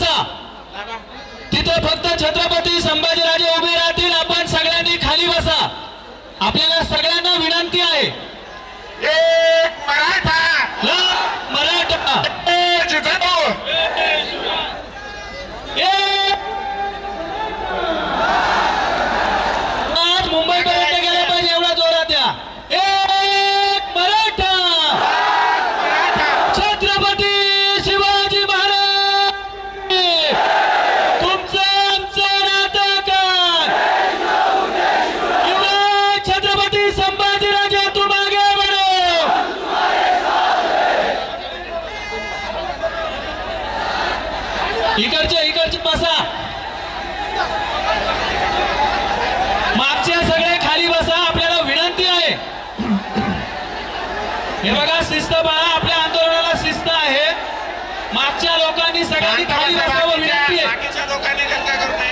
बसा. तिथं फक्त छत्रपती संभाजीराजे उभे राहतील. आपण सगळ्यांनी खाली बसा. आपल्याला सगळ्यांना विनंती आहे. एक मराठा मराठा जिजाऊ आज मुंबईपर्यंत गेला पाहिजे एवढा जोरात द्या. एक मराठा छत्रपती शिवाजी महाराज. तुमचं आमचं नातं काय? युवक छत्रपती संभाजीराजे तू मागे बढो. इकडचे बसा. मागच्या सगळे खाली बसा. आपल्याला विनंती आहे. हे बघा शिस्त पहा. आपल्या आंदोलनाला शिस्त आहे. मागच्या लोकांनी सगळ्यांनी खाली बसावं विनंती आहे. बाकीच्या लोकांनी दंगा करू नये.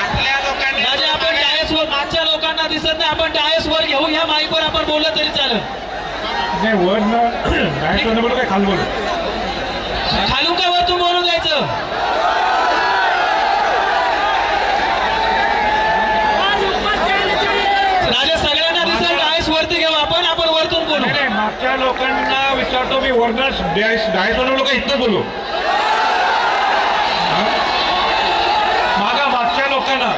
आपल्या लोकांनी राजे आपण डायसवर मागच्या लोकांना दिसत नाही. आपण डायसवर घेऊ. या माईकवर आपण बोललं तरी चालेल. नाही वर डायरेक्ट बोलू काय खाली बोलू. खालून का वरतून बोलू द्यायचं. राजे सगळ्यांना दिसेल. डायस वरती घेऊ आपण. आपण वरतून बोलू. नाही मागच्या लोकांना विचारतो मी वरनं डायरेक्ट बोलू का इथं बोलू. मागच्या लोकांना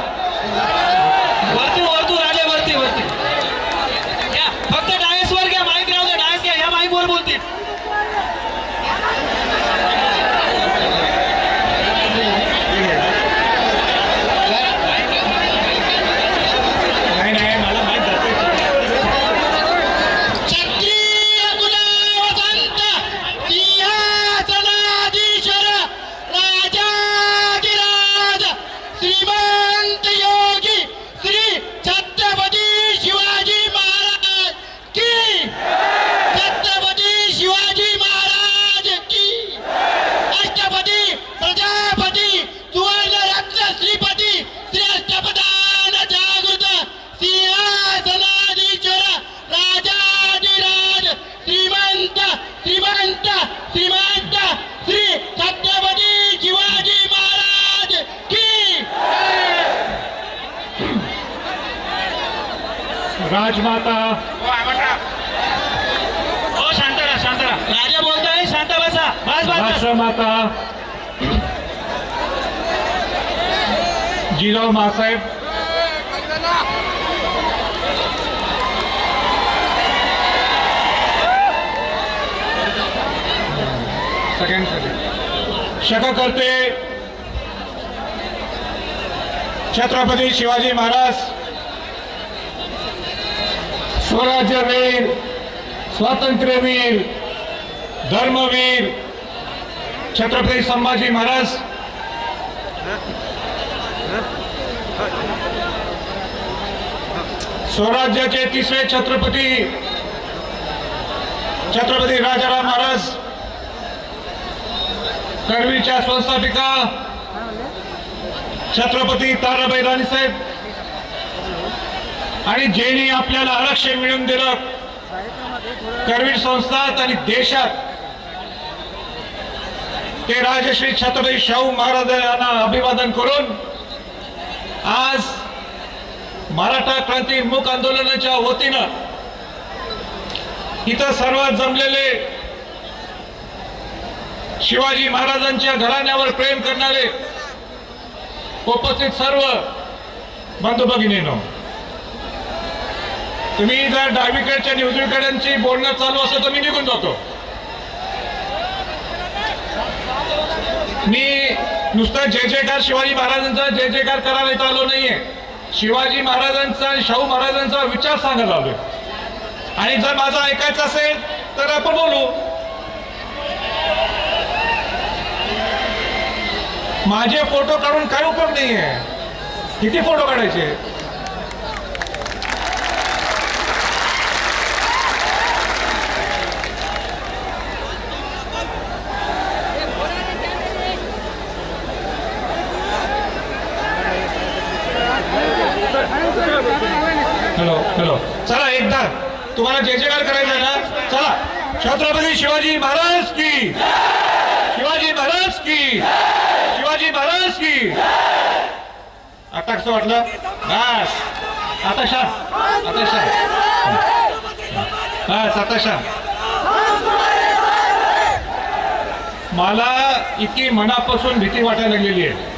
वरती राजे वरती घ्या. फक्त डायस वर घ्या. माईक राहू दे. डायस घ्या. या माईक वर बोलतील. नाही मला माहित जाते. क्षत्रिय कुलवसंत सिंहासनाधीश्वर राजाधिराज श्रीमंत योगी श्री छत्रपती शिवाजी महाराज की. छत्रपती शिवाजी महाराज की. अष्टपदी प्रजापती सुवर्ण रत्न श्रीपती श्री अष्टप्रधान जागृत सिंहासनाधीश्वर राजाधिराज श्रीमंत श्री छत्रपती शिवाजी महाराज की. राजमाता शांत राहा. राजा बोलतोय. शांत बसा. बस. राष्ट्रमाता जिजाऊ मासाहेब शककर्ते छत्रपती शिवाजी महाराज स्वराज्यवीर स्वातंत्र्यवीर धर्मवीर छत्रपती संभाजी महाराज स्वराज्याचे तिसरे छत्रपती राजाराम महाराज करवीच्या संस्थापिका छत्रपती ताराबाई राणीसाहेब आणि ज्यांनी आपल्याला आरक्षण मिळवून दिलं करवीर संस्थात आणि देशात ते राजश्री छत्रपती शाहू महाराजांना अभिवादन करून आज मराठा क्रांती मूक आंदोलनाच्या वतीनं इथं सर्व जमलेले शिवाजी महाराजांच्या घराण्यावर प्रेम करणारे उपस्थित सर्व बंधू भगिनींनो, तुम्ही जर डावीकडच्या आणि उजवीकडची बोलणं चालू असं तर मी निघून जातो. मी नुसतं जय जयकार शिवाजी महाराजांचा जय जयकार करायला इथं आलो नाहीये. शिवाजी महाराजांचा आणि शाहू महाराजांचा विचार सांगायला आलोय. आणि जर माझं ऐकायचं असेल तर आपण बोलू. माझे फोटो काढून काय उपयोग नाहीये. किती फोटो काढायचे. हॅलो हॅलो चला एकदा तुम्हाला जय जयकार करायचं ना. चला छत्रपती शिवाजी महाराज शिवाजी महाराज की, शिवाजी महाराज की. आता कसं वाटलं? बस आता शांत, आता शांत, बस आता शांत. मला इतकी मनापासून भीती वाटायला लागलेली आहे.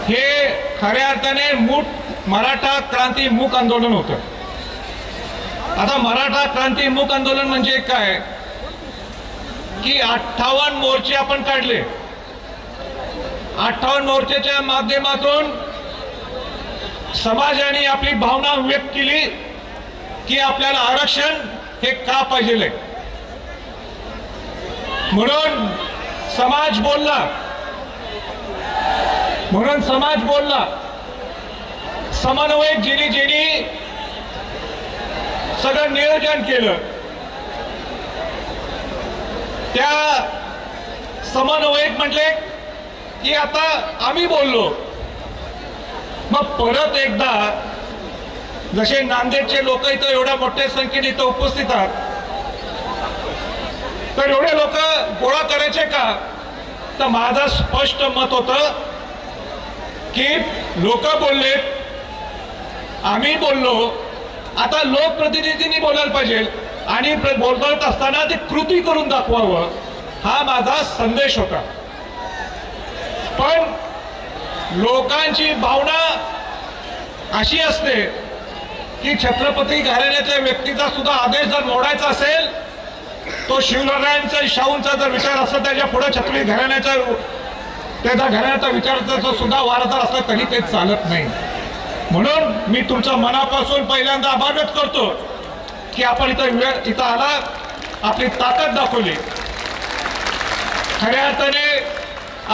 हे खऱ्या अर्थाने मराठा क्रांती मूक आंदोलन होतं. आता मराठा क्रांती मूक आंदोलन म्हणजे काय की 58 मोर्चे आपण काढले. 58 मोर्चाच्या माध्यमातून समाजाने आपली भावना व्यक्त केली की आपल्याला आरक्षण हे का पाहिजे. म्हणून समाज बोलला, म्हणून समाज बोलला. समन्वयक जिनी सगळं नियोजन केलं. त्या समन्वयक म्हटले की आता आम्ही बोललो. मग परत एकदा जसे नांदेडचे लोक इथं एवढ्या मोठ्या संख्येने इथं उपस्थित आहेत, तर एवढे लोक गोळा करायचे का? तर माझं स्पष्ट मत होतं की लोक बोलले, आम्ही बोललो, आता लोकप्रतिनिधींनी बोलायला पाहिजे आणि बोलत असताना ते कृती करून दाखवावं, हा माझा संदेश होता. पण लोकांची भावना अशी असते की छत्रपती घराण्याच्या व्यक्तीचा सुद्धा आदेश जर मोडायचा असेल, तो शिवरायांचा शाहूंचा जर विचार असला, त्याच्या पुढे छत्रपती घराण्याचा त्याचा घराण्याचा विचाराचा सुद्धा वारसा असला तरी ते चालत नाही. म्हणून मी तुमच्या मनापासून पहिल्यांदा आभार व्यक्त करतो की आपण इथं आला, आपली ताकद दाखवली. खऱ्या अर्थाने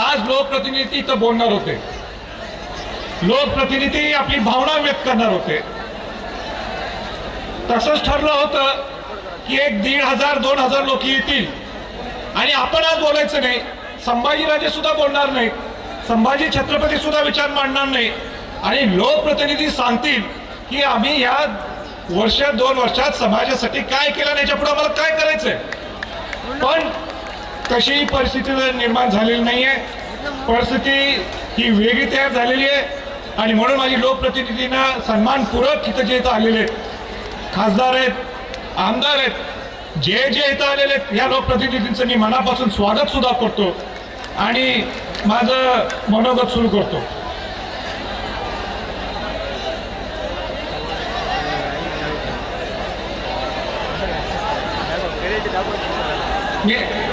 आज लोकप्रतिनिधी इथं बोलणार होते, लोकप्रतिनिधी आपली भावना व्यक्त करणार होते. तसंच ठरलं होतं की 1,500-2,000 लोक येतील आणि आपण आज बोलायचं नाही. संभाजीराजे सुद्धा बोलणार नाही, संभाजी छत्रपती सुद्धा विचार मांडणार नाही आणि लोकप्रतिनिधी सांगतील की आम्ही या वर्ष 2 वर्षात समाजासाठी काय केलं, याच्या पुढे आम्हाला काय करायचंय. पण तशी परिस्थिती निर्माण झालेली नाहीये. परिस्थिती ही वेगळी तयार झालेली आहे आणि म्हणून माझी लोकप्रतिनिधींना सन्मानपूर्वक इथं जे इथं आलेले आहेत, खासदार आहेत, आमदार आहेत, जे इथं आलेले आहेत, या लोकप्रतिनिधींचं मी मनापासून स्वागत सुद्धा करतो आणि माझं मनोगत सुरू करतो.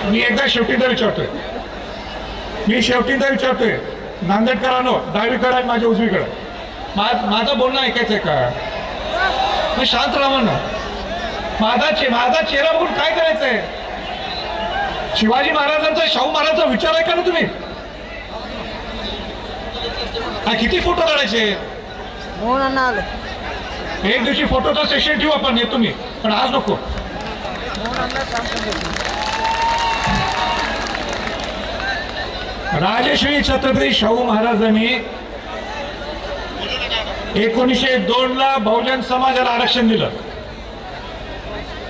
मी एकदा शेवटीदा विचारतोय, नांदेडकरांनो, डावीकडे आणि माझ्या उजवीकडे माझं बोलणं ऐकायचंय का? मी शांत राहा ना. माझा चेहरा बघून काय करायचंय? शिवाजी महाराजांचा, शाहू महाराजांचा विचार आहे का ना तुम्ही? किती फोटो काढायचे? एक दिवशी फोटोचं सेशन ठेवू आपण, येतो मी, पण आज नको. राजश्री छत्रपती शाहू महाराजांनी 1902ला बहुजन समाजाला आरक्षण दिलं.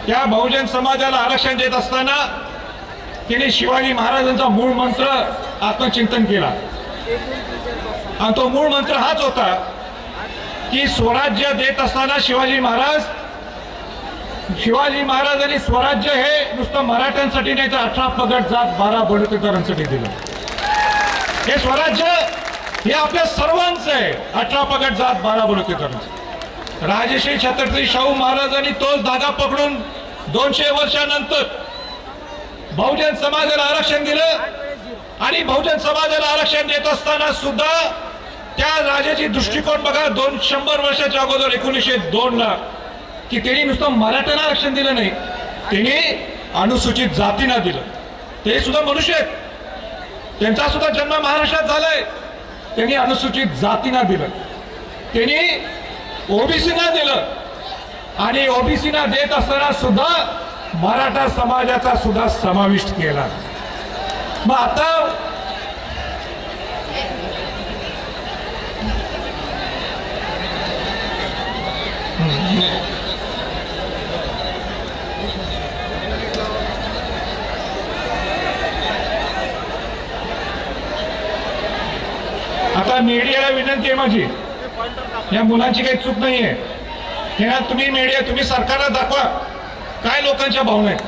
त्या बहुजन समाजाला आरक्षण देत असताना तिने शिवाजी महाराजांचा मूळ मंत्र आत्मचिंतन केला आणि तो मूळ मंत्र हाच होता की स्वराज्य देत असताना शिवाजी महाराजांनी स्वराज्य हे नुसतं मराठ्यांसाठी नाही तर 18 पगड जात 12 बडोतेकरांसाठी दिलं. हे स्वराज्य हे आपल्या सर्वांचं आहे, 18 पगड जात 12 बडोतेकरांचं. राजश्री छत्रपती शाहू महाराजांनी तोच धागा पकडून 200 वर्षानंतर बहुजन समाजाला आरक्षण दिलं आणि बहुजन समाजाला आरक्षण देत असताना सुद्धा त्या राजाची दृष्टिकोन बघा. 100 वर्षाच्या अगोदर 1902ला की त्यांनी नुसतं मराठ्यांना आरक्षण दिलं नाही, त्यांनी अनुसूचित जातींना दिलं. ते सुद्धा मनुष्य आहेत, त्यांचा सुद्धा जन्म महाराष्ट्रात झालाय. त्यांनी अनुसूचित जातींना दिलं, त्यांनी ओबीसीना दिलं आणि ओबीसीना देत असताना सुद्धा मराठा समाजाचा सुद्धा समाविष्ट केला. मग आता आता मीडियाला विनंती आहे माझी, या मुलांची काही चूक नाहीये. हे ना तुम्ही मीडिया, तुम्ही सरकारला दाखवा काय लोकांच्या भावना आहेत.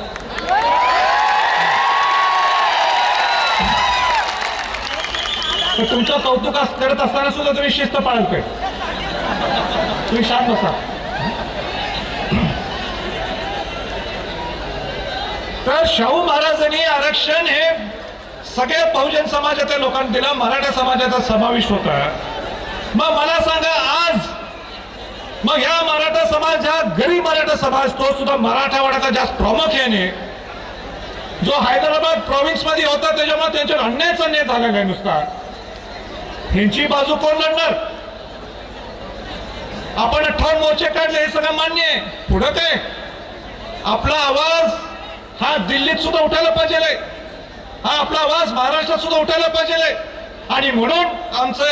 तर तुमचं कौतुक करत असताना सुद्धा तुम्ही शिस्त पाळत पाहिजे. तुम्ही शांत बसा. तर शाहू महाराजांनी आरक्षण हे सगळ्या बहुजन समाजाच्या लोकांना दिला, मराठा समाजाचा समावेश होता. मग मला सांगा आज, मग ह्या मराठा समाज, हा गरीब मराठा समाज, तो सुद्धा मराठवाड्याचा जास्त प्रामुख्याने जो हैदराबाद प्रॉव्हिन्स मध्ये होता, त्याच्यामुळे त्यांच्यावर अन्यायचा अन्याय झालेला आहे नुसता. ह्यांची बाजू कोण लढणार? आपण 58 मोर्चे काढले, हे सगळं मान्य आहे. पुढं काय? आपला आवाज हा दिल्लीत सुद्धा उठायला पाहिजे, हा आपला आवाज महाराष्ट्रात सुद्धा उठायला पाहिजे. आणि म्हणून आमचं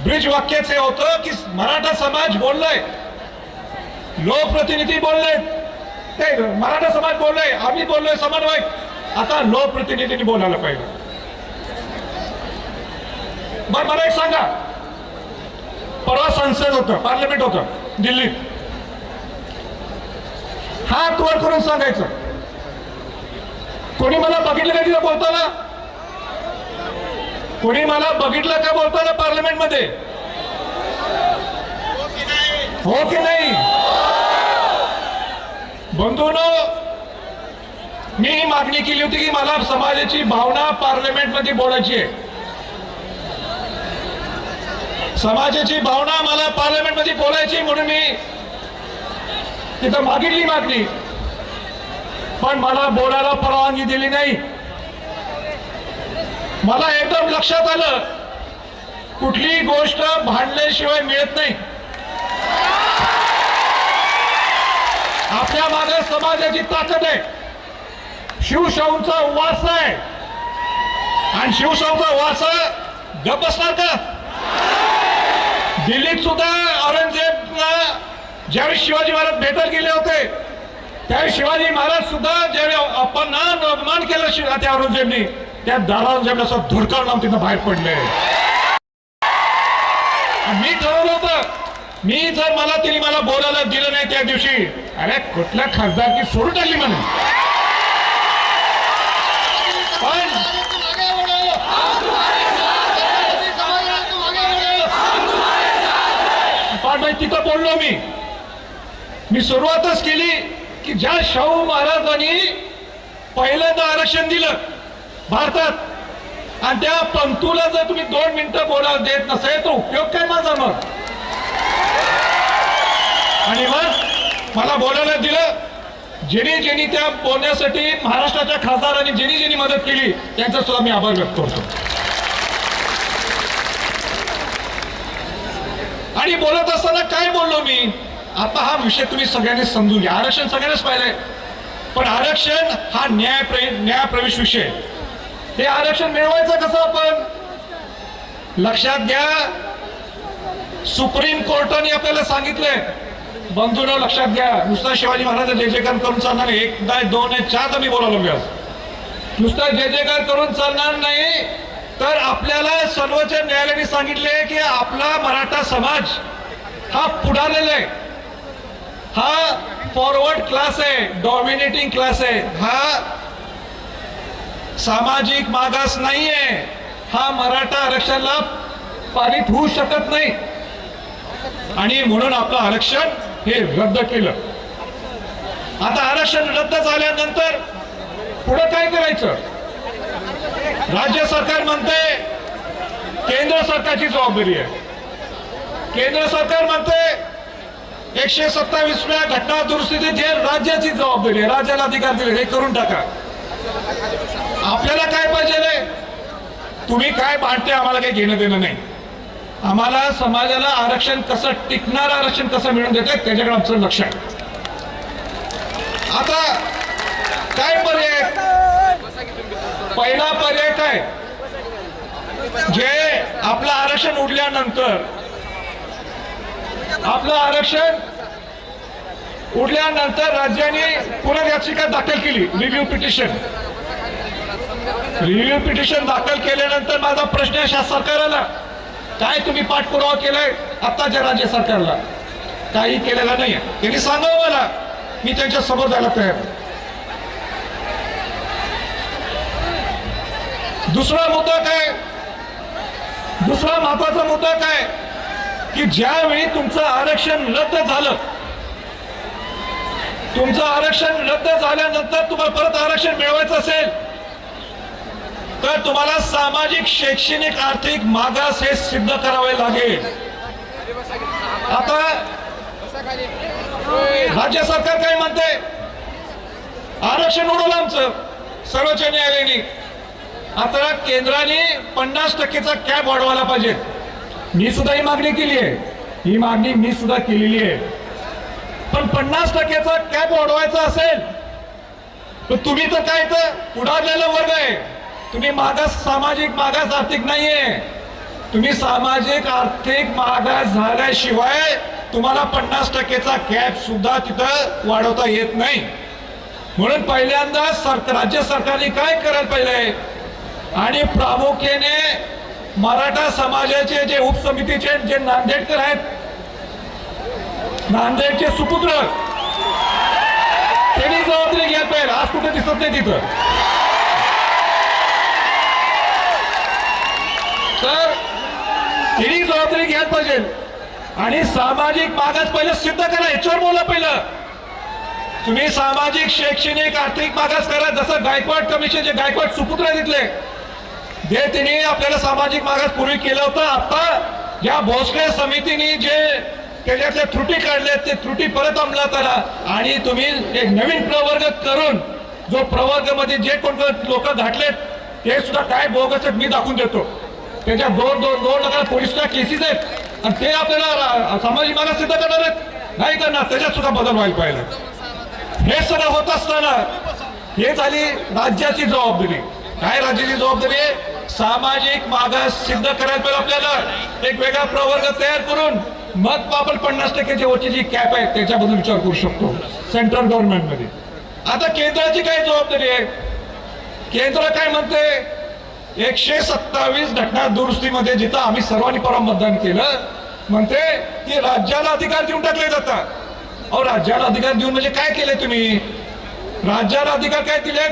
ब्रिज वाक्याच हे होतं की मराठा समाज बोललाय, लोकप्रतिनिधी बोलले, ते मराठा समाज बोललोय, आम्ही बोललोय समन्वयक, आता लोकप्रतिनिधींनी बोलायला पाहिजे. बरं मला एक सांगा, परवा संसद होतं, पार्लमेंट होतं दिल्लीत, हात वर करून सांगायचं, कोणी मला बघितलं का तिथं बोलताना? कोणी मला बघितलं का बोलताना पार्लमेंट मध्ये? हो की नाही? बंधूंनो, मी ही मागणी केली होती की मला समाजाची भावना पार्लमेंट मध्ये बोलायची आहे. समाजाची भावना मला पार्लमेंट मध्ये बोलायची म्हणून मी तिथं मागितली मागणी, पण मला बोलायला परवानगी दिली नाही. मला एकदम लक्षात आलं, कुठलीही गोष्ट भांडल्याशिवाय मिळत नाही. आपल्या मागे समाजाची ताकद आहे, शिवशाहूंचा वारसा आहे, आणि शिवशाहूंचा वारसा गप्प बसणार का? दिल्लीत सुद्धा औरंगजेबला ज्यावेळी शिवाजी महाराज भेटायला गेले होते, त्यावेळी शिवाजी महाराज सुद्धा ज्यावेळी अपमान केलं त्या औरंगजेबनी, त्या औरंगजेबला असं धुडकावून लावून तिथं बाहेर पडले. मी ठरवलं होतं, मी जर तिने मला बोलायला दिलं नाही त्या दिवशी, अरे कुठल्या खासदारकी सोडून टाकली म्हणून. पण तिथं बोललो मी सुरुवातच केली की ज्या शाहू महाराजांनी पहिल्यांदा आरक्षण दिलं भारतात, आणि त्या पंतूला जर तुम्ही 2 मिनिटं बोलायला देत नसेल तर उपयोग काय माझा? मग आणि मग मला बोलायला दिलं. ज्यांनी त्या बोलण्यासाठी महाराष्ट्राच्या खासदारांनी ज्यांनी मदत केली त्यांचा सुद्धा मी आभार व्यक्त करतो. आणि बोलत असताना काय बोललो मी? आता हा विषय तुम्ही सगळ्यांनी समजून घ्या. आरक्षण सगळ्यांनाच पाहिलंय, पण आरक्षण हा न्याय प्रवेश विषय. हे आरक्षण मिळवायचं कसं? आपण लक्षात घ्या, सुप्रीम कोर्टाने आपल्याला सांगितलंय, बंधूंनो लक्षात घ्या, नुसता शिवाजी महाराज जय जयकार करून चालणार नाही. 1 नाही 2 नाही 4 तर मी बोलावलो मी आज. नुसता जय जयकार करून चालणार नाही, तर आपल्याला सर्वोच्च न्यायालयाने सांगितले की आपला मराठा समाज हा पुढारलेला आहे, हा फॉरवर्ड क्लास आहे, डॉमिनेटिंग क्लास आहे, हा सामाजिक मागास नाहीये, हा मराठा आरक्षणाला पारित होऊ शकत नाही. आणि म्हणून आपलं आरक्षण हे रद्द केलं. आता आरक्षण रद्द झाल्यानंतर पुढे काय करायचं? राज्य सरकार म्हणते केंद्र सरकारची जबाबदारी आहे. केंद्र सरकार म्हणते 127व्या घटना दुरुस्तीची राज्याची जबाबदारी आहे, राज्याला अधिकार दिले, हे करून टाका. आपल्याला काय पाहिजे रे? तुम्ही काय भांडते आम्हाला काही घेणं देणं नाही. आम्हाला समाजाला आरक्षण कसं टिकणार, आरक्षण कसं मिळून देते त्याच्याकडे आमचं लक्ष आहे. आता काय पर्याय? पहिला पर्याय काय? जे आपलं आरक्षण उडल्यानंतर, राज्याने पुन्हा याचिका दाखल केली, रिव्ह्यू पिटिशन दाखल केल्यानंतर माझा प्रश्न आहे सरकारला, काय तुम्ही पाठपुरावा केलाय आत्ताच्या राज्य सरकारला? काही केलेला नाहीये. त्यांनी सांगावं मला, मी त्यांच्या समोर जायला तयार आहे. दुसरा मुद्दा काय, दुसरा महत्वाचा मुद्दा काय की ज्यावेळी तुमचं आरक्षण रद्द झालं, तुमचं आरक्षण रद्द झाल्यानंतर तुम्हाला परत आरक्षण मिळवायचं असेल तर तुम्हाला सामाजिक, शैक्षणिक, आर्थिक मागास हे सिद्ध करावे लागेल. आता राज्य सरकार काय म्हणते, आरक्षण उडवलं आमचं सर्वोच्च न्यायालयाने. आता केंद्राने 50%चा कॅप वाढवायला पाहिजे. मी सुद्धा ही मागणी केली आहे, ही मागणी मी सुद्धा केलेली आहे. पण 50%चा कॅप वाढवायचा असेल तर तुम्ही तर काय तर पुढारलेला वर्ग आहे, तुम्ही मागास, सामाजिक मागास आर्थिक नाहीये. तुम्ही सामाजिक आर्थिक मागास झाल्याशिवाय तुम्हाला 50%चा कॅप सुद्धा तिथं वाढवता येत नाही. म्हणून पहिल्यांदा राज्य सरकारने काय करायला पाहिजे, आणि प्रामुख्याने मराठा समाजाचे जे उपसमितीचे जे नांदेडकर आहेत, नांदेडचे सुपुत्र, त्यांनी जबाबदारी घ्यायला पाहिजे. आज कुठे दिसत नाही तिथं. तर त्यांनी जबाबदारी घ्यायला पाहिजे आणि सामाजिक मागास पहिलं सिद्ध करा. याच्यावर बोला पहिलं. तुम्ही सामाजिक, शैक्षणिक, आर्थिक मागास करा. जसं गायकवाड कमिशन, जे गायकवाड सुपुत्र तिथले जे त्यांनी आपल्याला सामाजिक मागास पूर्वी केलं होतं, आता या भोसले समितीने जे त्याच्यातल्या त्रुटी काढल्यात ते त्रुटी परत अंमलात आणा आणि तुम्ही एक नवीन प्रवर्ग करून, जो प्रवर्ग मध्ये जे कोण लोक घातलेत ते सुद्धा काय बोगस आहेत मी दाखवून देतो. त्याच्या दोन पोलिसच्या केसेस आहेत आणि ते आपल्याला सामाजिक मागास सिद्ध करणार आहेत, नाही करणार. त्याच्यात सुद्धा बदल व्हायला पाहिजे. हे सगळं होत असताना हे झाली राज्याची जबाबदारी. काय राज्याची जबाबदारी आहे? सामाजिक मागास सिद्ध करायला पाहिजे. आपल्याला एक वेगळा प्रवर्ग तयार करून मग आपण 50%च्या वरची जी कॅप आहे त्याच्याबद्दल विचार करू शकतो सेंट्रल गव्हर्नमेंटमध्ये. आता केंद्राची काय जबाबदारी आहे? केंद्र काय म्हणते, 127 घटना दुरुस्तीमध्ये जिथं आम्ही सर्वांनी परवा मतदान केलं, म्हणते की राज्याला अधिकार देऊन टाकले जातात. अहो, राज्याला अधिकार देऊन म्हणजे काय केलंय तुम्ही? राज्याला अधिकार काय दिले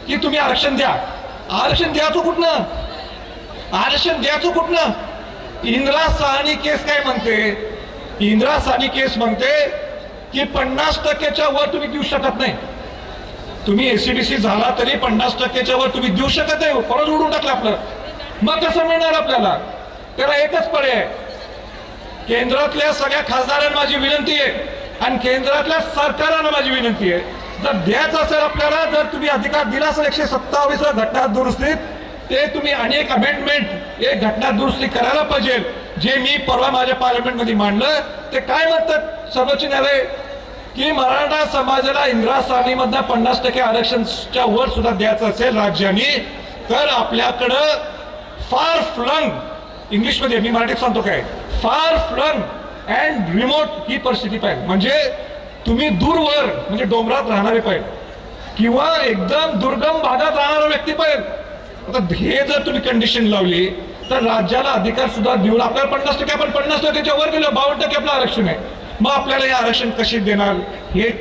की तुम्ही आरक्षण द्या. आरक्षण द्यायचं कुठनं? आरक्षण द्यायचं कुठनं? इंदिरा साहनी केस काय म्हणते? इंदिरा साहनी केस म्हणते की 50%च्या वर तुम्ही देऊ शकत नाही. तुम्ही एसीडीसी झाला तरी 50%च्या वर तुम्ही देऊ शकत नाही. परत उडून टाकलं आपलं. मग कसं मिळणार आपल्याला? त्याला एकच पर्याय. केंद्रातल्या सगळ्या खासदारांना माझी विनंती आहे आणि केंद्रातल्या सरकारांना माझी विनंती आहे, जर द्यायचं असेल आपल्याला, जर तुम्ही अधिकार दिला असेल 127 घटना दुरुस्तीत, ते तुम्ही अनेक अमेंडमेंट, एक घटना दुरुस्ती करायला पाहिजे. जे मी परवा माझ्या पार्लमेंटमध्ये मांडलं, ते काय म्हणतात सर्वोच्च न्यायालय की मराठा समाजाला इंदिरा साहनीमधनं 50% आरक्षणच्या वर सुद्धा द्यायचं असेल राज्याने, तर आपल्याकडं फार फ्लंग, इंग्लिशमध्ये मी मराठीत सांगतो काय, फार फ्लंग अँड रिमोट ही परिस्थिती पाहिजे. म्हणजे तुम्ही दूरवर, म्हणजे डोंगरात राहणारे पाहिजे किंवा एकदम दुर्गम भागात राहणारा व्यक्ती पाहिजे. आता हे जर तुम्ही कंडिशन लावली तर राज्याला अधिकार सुद्धा देऊन आपल्याला 50%, आपण 50%च्या वर गेलो, 52% आपलं आरक्षण आहे. मग आपल्याला हे आरक्षण कसे देणार?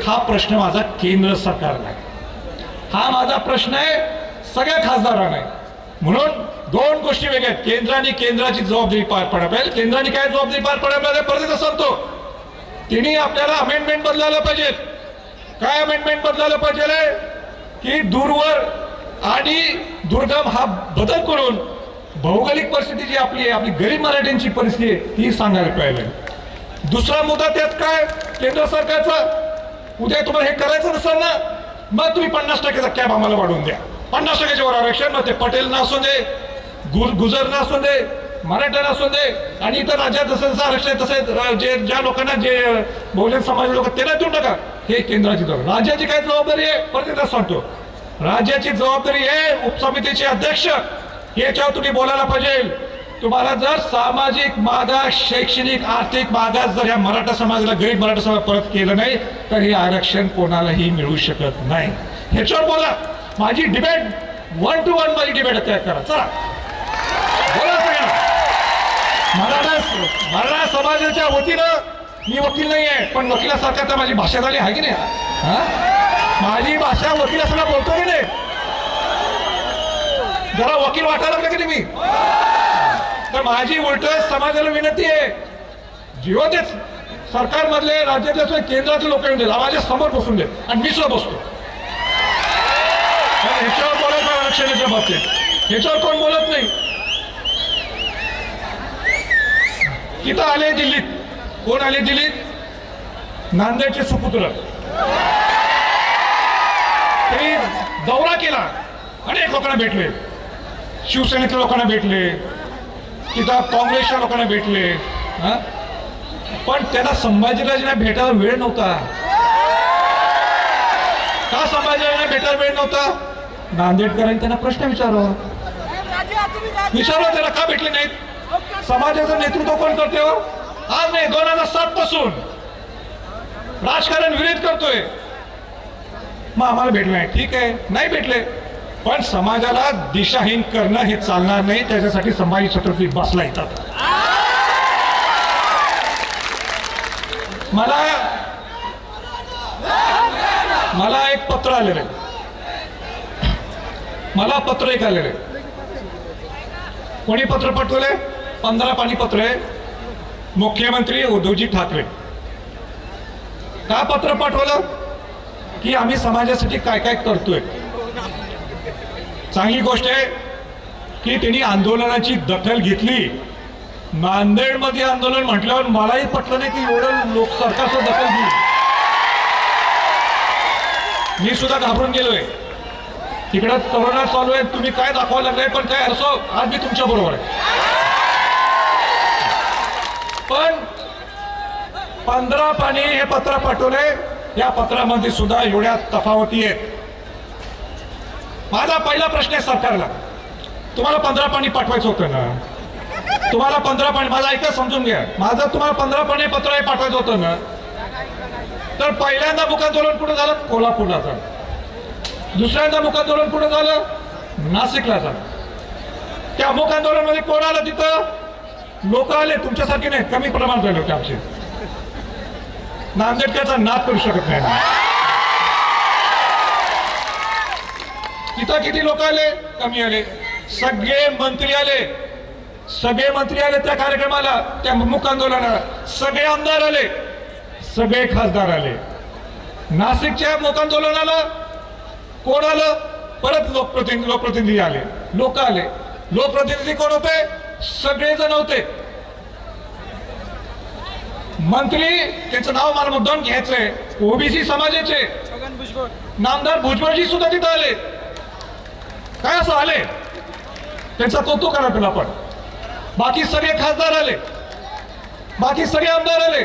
हा प्रश्न माझा केंद्र सरकारला आहे. हा माझा प्रश्न आहे सगळ्या खासदारांना आहे. म्हणून दोन गोष्टी वेगळ्या आहेत. केंद्राने केंद्राची जबाबदारी पार पाडायला पाहिजे. केंद्राने काय जबाबदारी पार पाडायला पाहिजे? परत एकदा सांगतो, तिने आपल्याला अमेंडमेंट बदलायला पाहिजे. काय अमेंडमेंट बदलायला पाहिजे की दूरवर आणि दुर्गम हा बदल करून भौगोलिक परिस्थिती जी आपली आहे, आपली गरीब मराठ्यांची परिस्थिती आहे, ती सांगायला पाहिजे. दुसरा मुद्दा त्यात काय, केंद्र सरकारचा, उद्या तुम्हाला हे करायचं नसेल ना, मग तुम्ही 50%चा कॅप आम्हाला वाढवून द्या. 50%च्या वर आरक्षण, मग ते पटेल ना असू दे, गुजर ना असू दे, मराठा असू दे, आणि इतर राज्यात जसं जसं आरक्षण आहे तसं जे ज्या लोकांना, जे बहुजन समाज लोक, त्यांना देऊन टाका. हे केंद्राची जबाबदारी. राज्याची काय जबाबदारी आहे? परत एकदा सांगतो, राज्याची जबाबदारी आहे उपसमितीचे अध्यक्ष, याच्यावर तुम्ही बोलायला पाहिजे. तुम्हाला जर सामाजिक मागास, शैक्षणिक, आर्थिक मागास जर या मराठा समाजाला, गरीब मराठा समाज परत केलं नाही तर हे आरक्षण कोणालाही मिळू शकत नाही. ह्याच्यावर बोला. माझी डिबेट 1 to 1 माझी डिबेट तयार करा. चला बोला सगळ्यांना. मराठा समाजाच्या वतीनं मी वकील नाही आहे, पण वकिलासारखा तर माझी भाषा झाली आहे की नाही? हा, माझी भाषा वकिलासारखा बोलतो की नाही? जरा वकील वाटायला लागलं की नाही मी? तर माझी उलट समाजाला विनंती आहे, जेव्हा ते सरकारमधले राज्यातले असो केंद्रातले लोक येऊन देत माझ्या समोर बसून देत आणि मी सुद्धा बसतो. ह्याच्यावर बोलत नाही आरक्षणाच्या बाबतीत, ह्याच्यावर कोण बोलत नाही. इथं आले दिल्लीत, कोण आले दिल्लीत? नांदेडचे सुपुत्र. त्यांनी दौरा केला, अनेक लोकांना भेटले, शिवसेनेतल्या लोकांना भेटले, तिथं काँग्रेसच्या लोकांना भेटले. पण त्यांना संभाजीराजांना भेटायला वेळ नव्हता. का संभाजीराजांना भेटायला वेळ नव्हता? नांदेडकरांनी त्यांना प्रश्न विचारला त्याला का भेटले नाहीत? समाजाचं नेतृत्व कोण करते हो? आज नाही, 2007 पासून राजकारण विरोध करतोय. मग आम्हाला भेटले नाही, ठीक आहे, नाही भेटले, पण समाजाला दिशाहीन करणं हे चालणार नाही. त्याच्यासाठी संभाजी छत्रपती बसला येतात. मला एक पत्र आलेलं आहे, मला पत्र एक आलेलं आहे. कोणी पत्र पाठवले? 15 पानी पत्र आहे. मुख्यमंत्री उद्धवजी ठाकरे. का पत्र पाठवलं? की आम्ही समाजासाठी काय काय करतोय. चांगली गोष्ट आहे की त्यांनी आंदोलनाची दखल घेतली. नांदेडमध्ये आंदोलन म्हटल्यावर मलाही पटलं नाही की एवढं लोक सरकारचं दखल घेईल. मी सुद्धा घाबरून गेलोय. तिकडं कोरोना चालू आहे, तुम्ही काय दाखवायला लागलाय, पण काय असो, आज मी तुमच्या बरोबर आहे. पण 15 पानी हे पत्र पाठवले. या पत्रामध्ये सुद्धा एवढ्या तफावती आहेत. माझा पहिला प्रश्न आहे सरकारला, तुम्हाला 15 पानी पाठवायचं होतं ना? तुम्हाला 15 पानी, माझा ऐका समजून घ्या, माझं तुम्हाला 15 पानी पत्र हे पाठवायचं होतं ना? तर पहिल्यांदा मुक आंदोलन कुठं झालं? कोल्हापूरला झालं. दुसऱ्यांदा मुक आंदोलन कुठं झालं? नाशिकला झालं. त्या मुक आंदोलनामध्ये कोण आलं? तिथं लोक आले, तुमच्यासारखे नाही, कमी प्रमाणात झाले होते आमचे. नांदेडकरचा नाद करू शकत नाही. तिथं किती लोक आले? कमी आले. सगळे मंत्री आले, सगळे मंत्री आले त्या कार्यक्रमाला, त्या मुक आंदोलनाला. सगळे आमदार आले, सगळे खासदार आले. नाशिकच्या मुक आंदोलनाला कोण आलं? परत लोकप्रतिनिधी आले, लोक आले. लोकप्रतिनिधी कोण होते? सगळेजण होते. मंत्री, त्यांचं नाव मला मुद्दाम घ्यायचंय, ओबीसी समाजाचे नामदार भुजबळजी सुद्धा तिथं आले. काय असं आले? त्यांचा कौतुक करा तुला. पण बाकी सगळे खासदार आले, बाकी सगळे आमदार आले.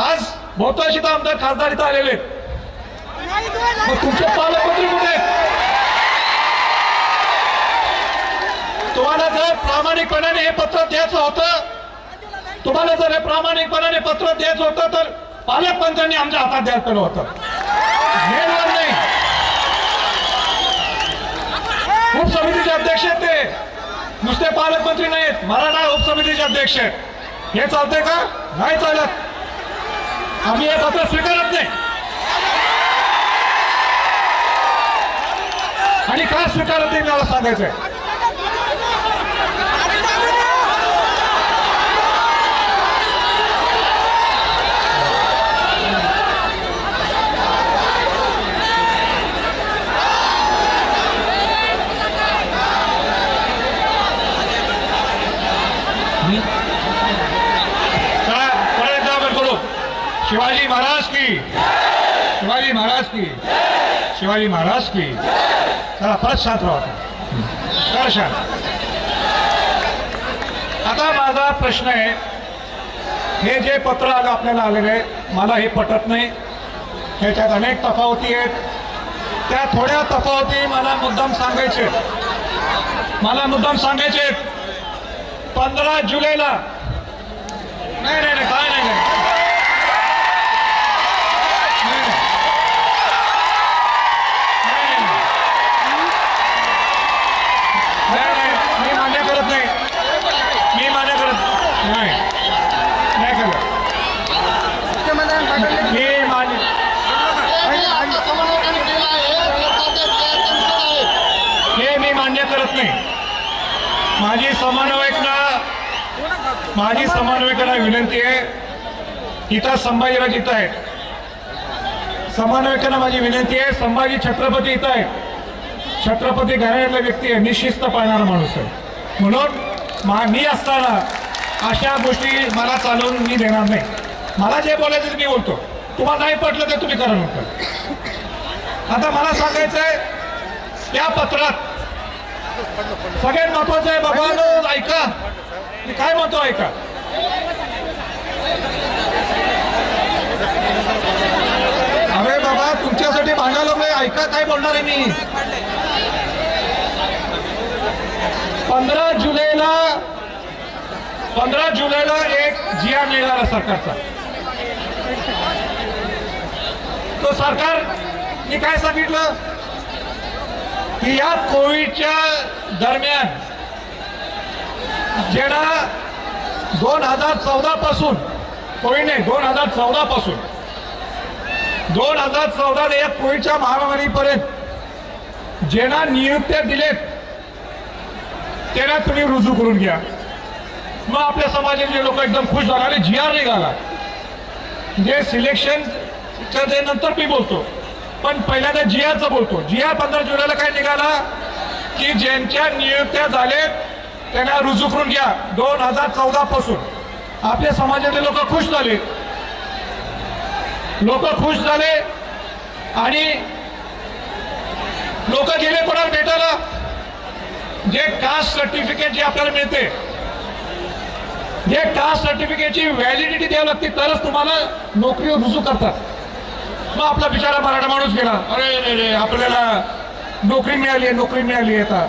आज बहुतांश इथं आमदार खासदार इथं आलेले. मग तुमचे पालकमंत्री कुठे आहेत? तुम्हाला जर प्रामाणिकपणाने हे पत्र द्यायचं होतं, तुम्हाला जर हे प्रामाणिकपणाने पत्र द्यायचं होतं, तर पालकमंत्र्यांनी आमच्या हातात द्यायला होतं. मेलवर नाही. उपसमितीचे अध्यक्ष आहेत ते, नुसते पालकमंत्री नाहीत, मराठा उपसमितीचे अध्यक्ष आहेत. हे चालतंय का? नाही चालत. आम्ही हे पत्र स्वीकारत नाही. आणि का स्वीकारत नाही मला सांगायचंय. शिवाजी महाराज की, शिवाजी महाराज की, शिवाजी महाराज की. चला परत शांत राहा. तर शांत. आता माझा प्रश्न आहे, हे जे पत्र आलं आपल्याला आलेलं आहे, मला हे पटत नाही. ह्याच्यात अनेक तफावती आहेत. त्या थोड्या तफावती मला मुद्दाम सांगायचे, मला मुद्दाम सांगायचे. 15 जुलैला नाही नाही नाही काय नाही नाही मी मान्य करत नाही. मी मान्य करत चालत नाही. माझी समन्वयकांना विनंती आहे, इथं संभाजीराज इथं आहे, समन्वयकांना माझी विनंती आहे, संभाजी छत्रपती इथं आहे, छत्रपती घराण्यातला व्यक्ती आहे, निशिस्त पाळणारा माणूस आहे, म्हणून मी असताना अशा गोष्टी मला चालवून मी देणार नाही. मला जे बोलायचं ते मी बोलतो, तुम्हाला नाही पटलं तर तुम्ही करा नंतर. आता मला सांगायचं आहे, त्या पत्रात सगळ्यात महत्वाचं आहे, बाबा ऐका मी काय म्हणतो, ऐका. अरे बाबा तुमच्यासाठी भांडायला लागलोय, ऐका काय बोलणार आहे मी. 15 जुलैला एक GR निघाला सरकारचा. तो सरकारने काय सांगितलं की या कोविडच्या दरम्यान ज्यांना 2014 पासून, कोविड नाही 2014 पासून 2014 या कोविडच्या महामारीपर्यंत ज्यांना नियुक्त्या दिलेत त्यांना तुम्ही रुजू करून घ्या. मग आपल्या समाजातले लोक एकदम खुश झाले आणि GR निघाला. जे सिलेक्शनच्या ते नंतर मी बोलतो, पण पहिल्यांदा GRचं बोलतो. GR 15 जुलैला काय निघाला की ज्यांच्या नियुक्त्या झालेत त्यांना रुजू करून घ्या. 2014 पासून आपल्या समाजातले लोक खुश झाले, आणि लोक गेले कोणाला भेटायला, जे कास्ट सर्टिफिकेट जे आपल्याला मिळते, जे कास्ट सर्टिफिकेटची व्हॅलिडिटी द्यावी लागते तरच तुम्हाला नोकरीवर रुजू करतात. मग आपला बिचारा मराठा माणूस गेला, अरे आपल्याला नोकरी मिळाली आता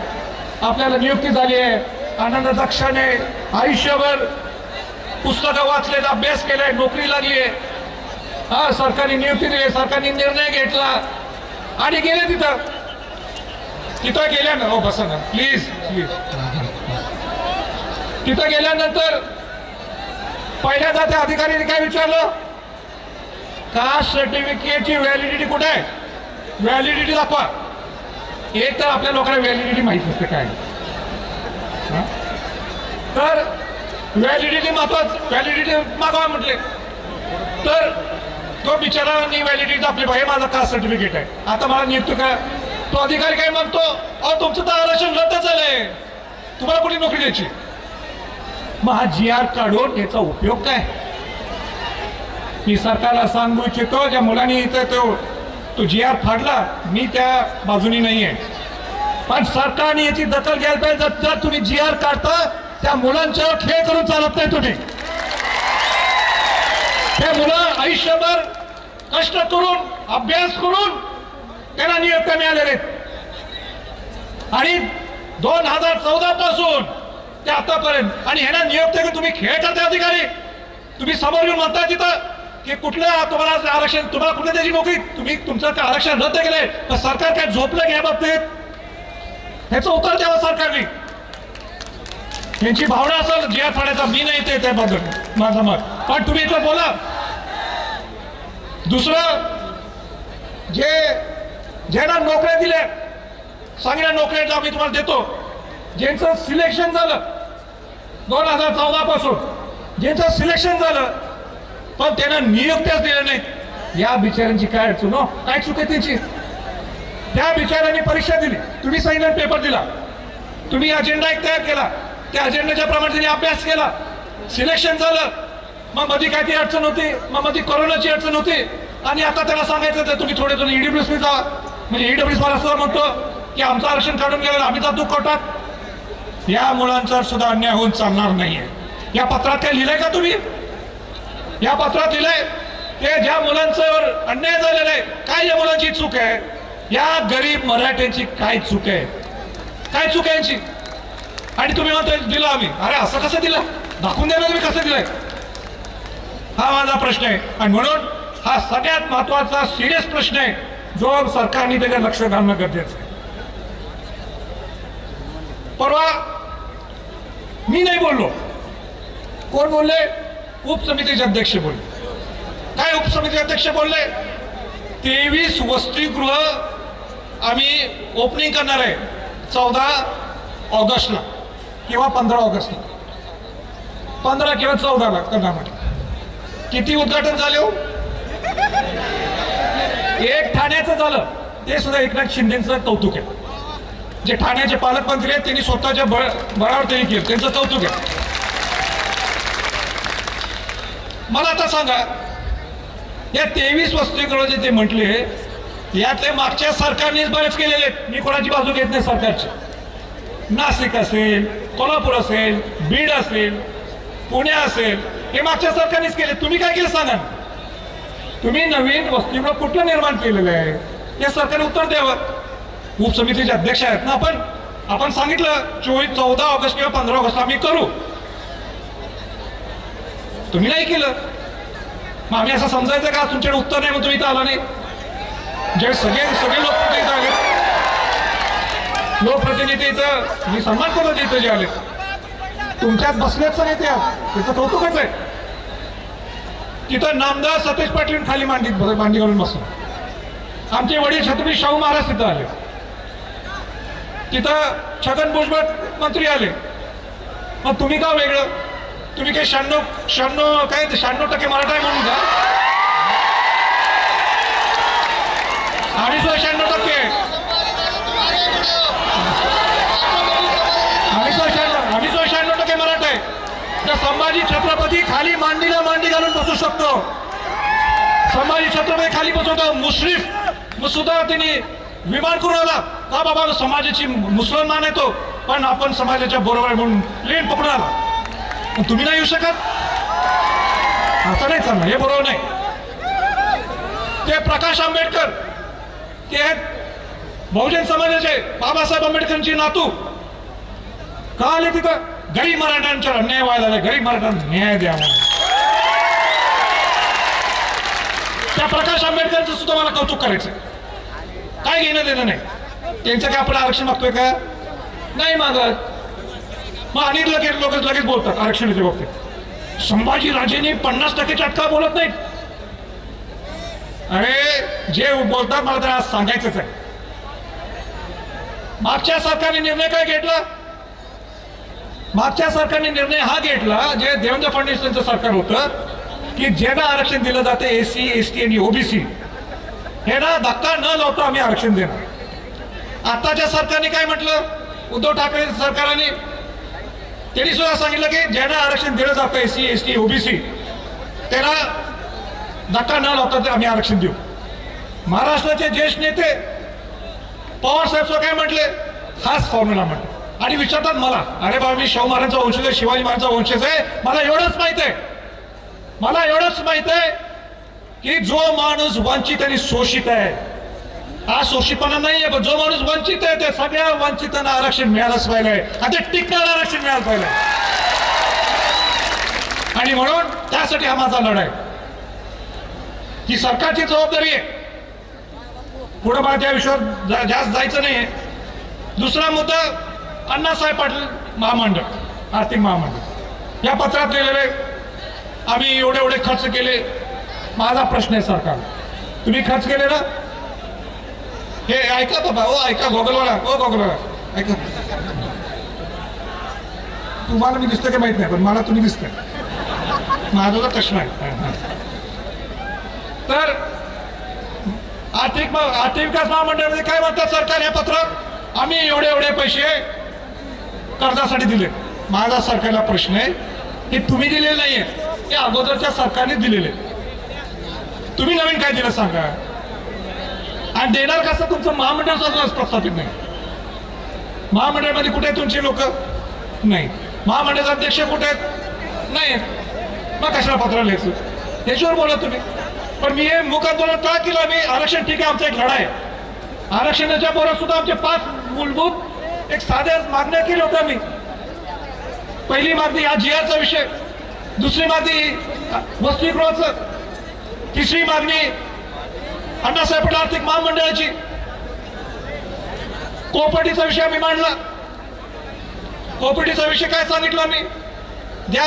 आपल्याला नियुक्ती झाली आहे, आनंदाचा क्षण आहे, आयुष्यभर पुस्तकं वाचलेत, अभ्यास केलाय, नोकरी लागली आहे, हा सरकारने नियुक्ती दिली, सरकारने निर्णय घेतला आणि गेले तिथं गेल्यानंतर, हो बसा ना प्लीज, तिथं गेल्यानंतर पहिल्यांदा त्या अधिकाऱ्याने काय विचारलं, कास्ट सर्टिफिकेटची व्हॅलिडिटी कुठे आहे, व्हॅलिडिटी दाखवा. एक तर आपल्या लोकांना व्हॅलिडिटी माहित नसते काय, तर व्हॅलिडिटी महत्वाचं, व्हॅलिडिटी मागवा म्हटले, तर तो बिचारांनी व्हॅलिडिटी दाखवली, हे माझं कास्ट सर्टिफिकेट आहे, आता मला नियुक्त करा. तो अधिकारी काय म्हणतो, अहो तुमचं तर आरक्षण रद्द झालंय, तुम्हाला कुठे नोकरी द्यायची. मग हा GR काढून याचा उपयोग काय. मी सरकारला सांगू इच्छितो, ज्या मुलांनी इथं तो GR फाडला, मी त्या बाजूनी नाही आहे, पण सरकारने याची दखल घ्यायला पाहिजे. जर तुम्ही GR काढता त्या मुलांच्यावर खेळ करून चालत नाही तुम्ही. ते मुलं आयुष्यभर कष्ट करून अभ्यास करून त्यांना नियुक्त्या मिळालेल्या आहेत, आणि 2014 पासून ते आतापर्यंत, आणि ह्यांना नियुक्त्या की तुम्ही खेळ करता. अधिकारी तुम्ही समोर येऊन म्हणताय तिथं की कुठलं तुम्हाला आरक्षण, तुम्हाला कुठल्या त्याची नोकरी, तुम्ही तुमचं आरक्षण रद्द केलंय, तर सरकार काय झोपलं घ्या बाबतीत, ह्याचं उत्तर द्यावं सरकारने. यांची भावना असेल GR फाडायचा, मी नाही ते त्याबद्दल माझं मत, पण तुम्ही इथं बोला. दुसरं, ज्यांना नोकऱ्या दिल्या, सांगितल्या नोकऱ्या आम्ही तुम्हाला देतो, ज्यांचं सिलेक्शन झालं 2014 पासून, ज्यांचं सिलेक्शन झालं पण त्यांना नियुक्त्याच दिल्या नाहीत, या बिचाऱ्यांची काय अडचण हो, काय चूक आहे त्यांची. त्या बिचाऱ्यांनी परीक्षा दिली, तुम्ही सांगितलं पेपर दिला, तुम्ही अजेंडा एक तयार केला, त्या अजेंड्याच्या प्रमाणे त्यांनी अभ्यास केला, सिलेक्शन झालं, मग मध्ये काय ती अडचण होती, मग मध्ये कोरोनाची अडचण होती, आणि आता त्याला सांगायचं तर तुम्ही थोडे जण EWS जा, म्हणजे EWS मला असं म्हणतो की आमचं आरक्षण काढून गेलेलं, आम्ही जातो कोर्टात. या मुलांचा सुद्धा अन्याय होऊन चालणार नाहीये. या पत्रात काय लिहिलंय का तुम्ही, या पत्रात लिहिलंय ते ज्या मुलांच्यावर अन्याय झालेला आहे, काय या मुलांची चूक आहे, या गरीब मराठ्यांची काय चूक आहे, काय चूक आहे यांची, आणि तुम्ही म्हणता दिलं आम्ही. अरे असं कसं दिलं, दाखवून द्या ना तुम्ही कसं दिलंय, हा माझा प्रश्न आहे. आणि म्हणून हा सगळ्यात महत्वाचा सिरियस प्रश्न आहे, जो सरकारने त्याच्या लक्ष घालणं गरजेचं आहे. परवा मी नाही बोललो, कोण बोलले, उपसमितीचे अध्यक्ष बोलले. काय उपसमिती अध्यक्ष बोलले, 23 वसतिगृह आम्ही ओपनिंग करणार आहे 14 ऑगस्टला किंवा 15 ऑगस्टला, 15 किंवा 14ला कर्नाटक. किती उद्घाटन झाले हो? एक ठाण्याचं झालं, ते सुद्धा एकनाथ शिंदेचं कौतुक आहे. जे ठाण्याचे पालकमंत्री आहेत त्यांनी स्वतःच्या बळावर त्यांनी केलं, त्यांचं कौतुक आहे. मला आता सांगा, या 23 वसतिगृह जे ते म्हटले यातले मागच्या सरकारनेच बरेच केलेले आहेत. मी कोणाची बाजू घेत नाही सरकारची. नाशिक असेल, कोल्हापूर असेल, बीड असेल, पुणे असेल, हे मागच्या सरकारनेच केले. तुम्ही काय केलं सांगा? तुम्ही नवीन वसतिगृह कुठलं निर्माण केलेलं आहे या सरकारने उत्तर द्यावं. उपसमितीचे अध्यक्ष आहेत ना आपण सांगितलं 14 ऑगस्ट किंवा 15 ऑगस्ट आम्ही करू. तुम्ही नाही केलं. मग आम्ही असं समजायचं का तुमच्याकडे उत्तर नाही म्हणून तुम्ही इथं आला नाही? जे सगळे लोक इथं आले, लोकप्रतिनिधी इथं मी सन्मान करतो इथं जे आले, तुमच्यात बसलेच नाही ते, त्याचं कौतुकच आहे. तिथं नामदार सतीश पाटील खाली मांडी घालून बसलो. आमचे वडील छत्रपती शाहू महाराज तिथं आले. तिथं छगन भुजबळ मंत्री आले. मग तुम्ही का वेगळं? तुम्ही काही 96% मराठा आहे म्हणून का? आम्ही सुद्धा 96%. आम्ही सुद्धा 96% मराठा आहे. तर संभाजी छत्रपती खाली मांडीला मांडी घालून बसू शकतो. संभाजी छत्रपती खाली बसवतो. मुश्रीफ सुद्धा त्यांनी विमान करून आला का बाबा समाजाची मुसलमान आहे तो, पण आपण समाजाच्या बरोबर म्हणून प्लेन पकडून आला. तुम्ही नाही येऊ शकत? असं नाही चालणार, हे बरोबर नाही. ते प्रकाश आंबेडकर ते बहुजन समाजाचे बाबासाहेब आंबेडकरांची नातू का आले तिथं? गरीब मराठ्यांच्या अन्याय व्हायला लागला, गरीब मराठ्यांना न्याय द्या म्हणून. त्या प्रकाश आंबेडकरचं सुद्धा मला कौतुक करायचं. काय घेणं देणं नाही त्यांचं. काय आपण आरक्षण मागतोय का? नाही मागत. मग आणि लगेच बोलतात आरक्षणाच्या बाबतीत. संभाजी राजेंनी 50% अटका बोलत नाहीत. अरे जे बोलतात मला तर आज सांगायचंच आहे. मागच्या सरकारने निर्णय काय घेतला? मागच्या सरकारने निर्णय हा घेतला, जे देवेंद्र फडणवीस यांचं सरकार होतं, की ज्यांना आरक्षण दिलं जातं एससी, एसटी आणि ओबीसी, हे ना धक्का न लावता आम्ही आरक्षण देणार. आताच्या सरकारने काय म्हटलं? उद्धव ठाकरे सरकारने त्यांनी सुद्धा सांगितलं की ज्यांना आरक्षण दिलं जातं एससी, एसटी, ओबीसी, त्यांना धक्का न लावता आम्ही आरक्षण देऊ. महाराष्ट्राचे ज्येष्ठ नेते पवार साहेब काय म्हटले? हाच फॉर्म्युला म्हटलं. आणि विचारतात मला, अरे बाबा मी शाहू महाराजांचा वंशज आहे, शिवाजी महाराजांचा वंशज आहे, मला एवढंच माहित आहे की जो माणूस वंचित आणि शोषित आहे, हा शोषितपणा नाहीये, पण जो माणूस वंचित आहे ते सगळ्या वंचितांना आरक्षण मिळालंच पाहिजे आणि ते टिकणार आरक्षण मिळालं पाहिजे. आणि म्हणून त्यासाठी हा माझा लढा आहे. ही सरकारची जबाबदारी आहे. पुढे मला त्या विषयावर जास्त जायचं नाहीये. दुसरा मुद्दा अण्णासाहेब पाटील महामंडळ, आर्थिक महामंडळ, या पत्रात लिहिलेले आम्ही एवढे खर्च केले. माझा प्रश्न आहे सरकार, तुम्ही खर्च केले ना? हे ऐका बाबा, ओ ऐका गोगलवाला, ऐका. तुम्हाला मी दिसतं की माहित नाही, पण मला तुम्ही दिसतंय. माझा तर प्रश्न आहे. तर आर्थिक विकास महामंडळामध्ये काय म्हणतात सरकार या पत्रात? आम्ही एवढे पैसे कर्जासाठी दिले. माझा सरकारला प्रश्न आहे की तुम्ही दिलेले नाहीये, ते अगोदरच्या सरकारने दिलेले. तुम्ही नवीन काय दिलं सांगा? आणि देणार कसं? तुमचं महामंडळ सुद्धा प्रस्थापित नाही. महामंडळामध्ये कुठे आहेत तुमची लोक? नाही. महामंडळाचे अध्यक्ष कुठे आहेत? नाही. मग कशाला पत्र लिहायचं? त्याच्यावर बोला तुम्ही. पण मी हे मूक आंदोलन का केलं? आम्ही आरक्षण ठीक आहे, आमचा एक लढा आहे. आरक्षणाच्या बरोबर सुद्धा आमचे 5 मूलभूत एक साध्या मागण्या केल्या होत्या मी. पहिली मागणी हा GR चा विषय, दुसरी मागणी वसतिगृहाचं, तिसरी मागणी अण्णासाहेब पाटील आर्थिक महामंडळाची, कोपर्टीचा विषय आम्ही मांडला. कोपर्टीचा विषय काय सांगितलं आम्ही? ज्या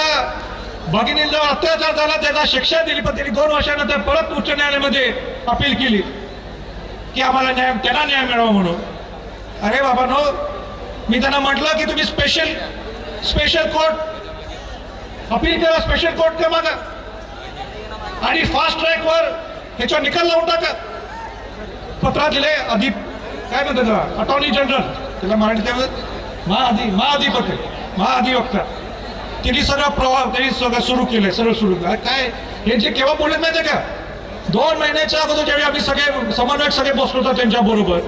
भगिनींवर अत्याचार झाला त्याला शिक्षा दिली, पण त्यांनी 2 वर्षानंतर परत उच्च न्यायालयामध्ये अपील केली की आम्हाला त्यांना न्याय मिळावा म्हणून. अरे बाबा नो, मी त्यांना म्हटलं की तुम्ही स्पेशल कोर्ट अपील करा, स्पेशल कोर्ट का मागा आणि फास्ट ट्रॅकवर त्याच्यावर निकाल लावून टाका. पत्रात दिले काय म्हणतात त्याला, अटॉर्नी जनरल, त्याला मराठी काय म्हणतात, महाधिवक्ता. त्यांनी सगळं प्रवाह त्यांनी सगळं सुरू केलंय, सगळं सुरू केलं. काय हे जे केव्हा बोलले माहिती का, 2 महिन्याच्या अगोदर ज्यावेळी आम्ही सगळे समन्वयक सगळे बसलो होतो त्यांच्या बरोबर,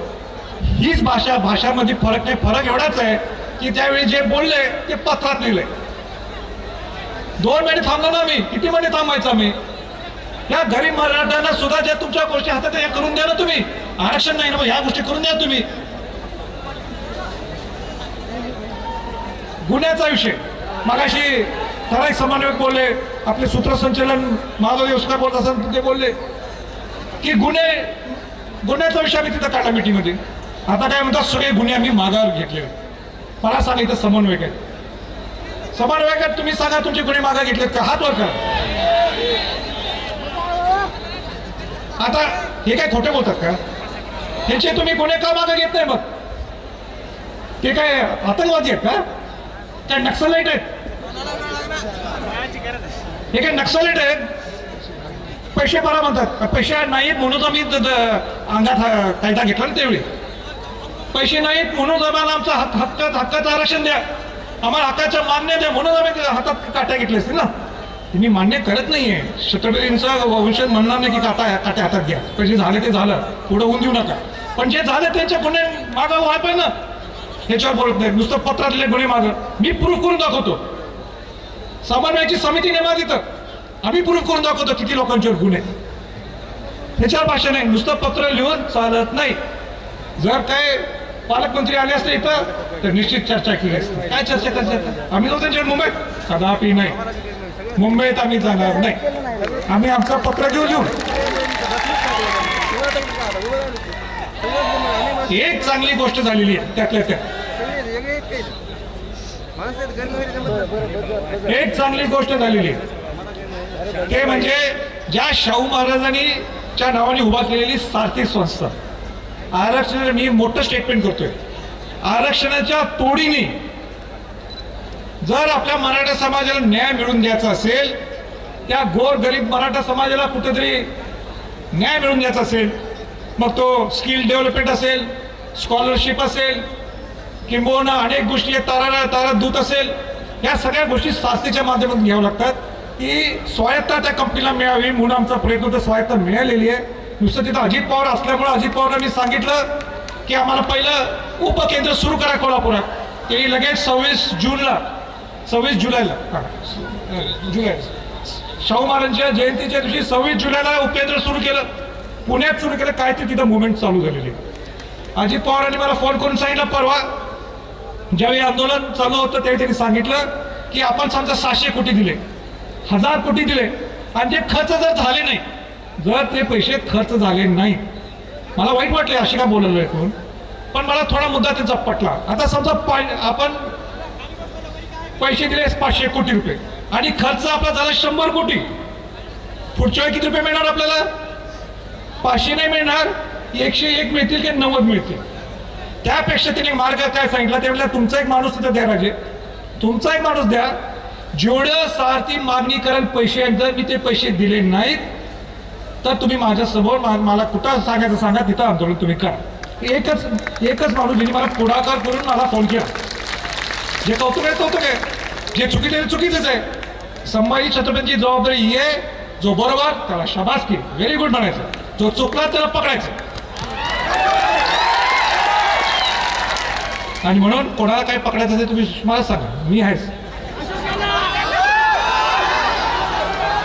हीच भाषामध्ये फरक नाही. फरक एवढाच आहे की त्यावेळी जे बोलले ते पत्रात लिहिले. 2 महिने थांबलो ना मी, किती महिने थांबायचं आम्ही. या गरीब मराठ्यांना सुद्धा ज्या तुमच्या गोष्टी हातात या करून द्या ना तुम्ही. आरक्षण नाही ना, ह्या गोष्टी करून द्या तुम्ही. गुन्ह्याचा विषय मगाशी ठराविक समन्वयक बोलले, आपले सूत्रसंचालन माधव योस्कर बोलत असताना ते बोलले की गुन्ह्याचा विषय आम्ही तिथं काढला मीटिंगमध्ये. आता काय म्हणतात, सगळे गुन्हे आम्ही मागावर घेतले. मला सांगा इथं समन्वयक आहे, समन्वयकात तुम्ही सांगा तुमचे गुन्हे मागा घेतलेत का, हात वर करा. आता हे काय खोटे बोलतात का, ह्याचे तुम्ही गुन्हे का मागे घेत नाही. मग ते काय आतंकवादी आहेत का, काय नक्सलाईट आहेत, हे काय नक्सलाईट आहेत. पैसे भरा म्हणतात, पैसे नाहीत म्हणून आम्ही अंगात कायदा घेतला ना त्यावेळी. पैसे नाहीत म्हणून आम्हाला आमचा हक्काचं आरक्षण द्या, आम्हाला हक्काचं मान्य द्या म्हणून आम्ही हातात काट्या घेतले असतील ना. तुम्ही मान्य करत नाहीये. छत्रपतींचा वंशज म्हणणार नाही की काट्या हातात घ्या, पण जे झाले ते झालं, पुढे होऊन देऊ नका. पण जे झाले त्यांचे गुन्हे मागं व्हाय पाहिजे ना, ह्याच्यावर बोलत नाही. नुसतं पत्रातले गुन्हे मागं मी प्रूफ करून दाखवतो. समन्वयाची समिती नेमा तिथं आम्ही प्रूफ करून दाखवतो किती लोकांच्यावर गुन्हे. त्याच्यावर भाषा नाही, नुसतं पत्र लिहून चालत नाही. जर काय पालकमंत्री आले असते इथं तर निश्चित चर्चा केली असते. काय चर्चा करतात, आम्ही जाऊ त्यांच्यावर मुंबईत, कदापि नाही. मुंबईत आम्ही जाणार नाही. आम्ही आमचं पत्र घेऊन एक चांगली गोष्ट झालेली आहे त्यातल्या त्यात. एक चांगली गोष्ट झालेली आहे ते म्हणजे ज्या शाहू महाराजांनी च्या नावाने उभा केलेली सारथी संस्था. आरक्षण मी मोठं स्टेटमेंट करतोय, आरक्षणाच्या तोडीने जर आपल्या मराठा समाजाला न्याय मिळवून द्यायचा असेल, त्या गोरगरीब मराठा समाजाला कुठेतरी न्याय मिळवून द्यायचा असेल, मग तो स्किल डेव्हलपमेंट असेल, स्कॉलरशिप असेल, किंबहुना अनेक गोष्टी तारा दूत असेल, या सगळ्या गोष्टी सारथीच्या माध्यमातून घ्याव्या लागतात. की स्वायत्ता त्या कंपनीला मिळावी म्हणून आमचा प्रयत्न होता. स्वायत्ता मिळालेली आहे. नुसतं तिथं अजित पवार असल्यामुळे अजित पवारांना मी सांगितलं की आम्हाला पहिलं उपकेंद्र सुरू करा कोल्हापुरात. ते लगेच 26 जुलैला शाहू महाराजांच्या जयंतीच्या दिवशी 26 जुलैला उपकेंद्र सुरू केलं, पुण्यात सुरू केलं. काय ते तिथं मुवमेंट चालू झालेली. अजित पवारांनी मला फोन करून सांगितलं परवा, ज्यावेळी आंदोलन चालू होतं त्यावेळी त्यांनी सांगितलं की आपण समजा 700 कोटी दिले, 1000 कोटी दिले आणि ते खर्च जर झाले नाही, जर ते पैसे खर्च झाले नाही, मला वाईट वाटले असे का बोललो आहे कोण, पण मला थोडा मुद्दा त्यांचा पटला. आता समजा आपण पैसे दिले 500 कोटी रुपये आणि खर्च आपला झाला 100 कोटी, पुढच्या वेळी किती रुपये मिळणार आपल्याला? 500 नाही मिळणार, 101 मिळतील की 90 मिळतील. त्यापेक्षा त्यांनी मार्ग काय सांगितला, ते म्हटलं तुमचा एक माणूस तिथं द्या राजे, तुमचा एक माणूस द्या, जेवढं सारथी मागणी कराल पैसे, जर मी ते पैसे दिले नाहीत तर तुम्ही माझ्यासमोर मला कुठं सांगायचं सांगा, तिथं आंदोलन तुम्ही करा. एकच माणूस ज्यांनी मला पुढाकार करून मला फोन केला. जे कौतुक आहे कौतुक आहे, जे चुकीचं आहे चुकीचंच आहे. संभाजी छत्रपतींची जबाबदारी ही आहे, जो बरोबर त्याला शाबासकी, व्हेरी गुड म्हणायचं, जो चुकला त्याला पकडायचं. आणि म्हणून कोणाला काय पकडायचं असेल तुम्ही मला सांगा, मी आहेच.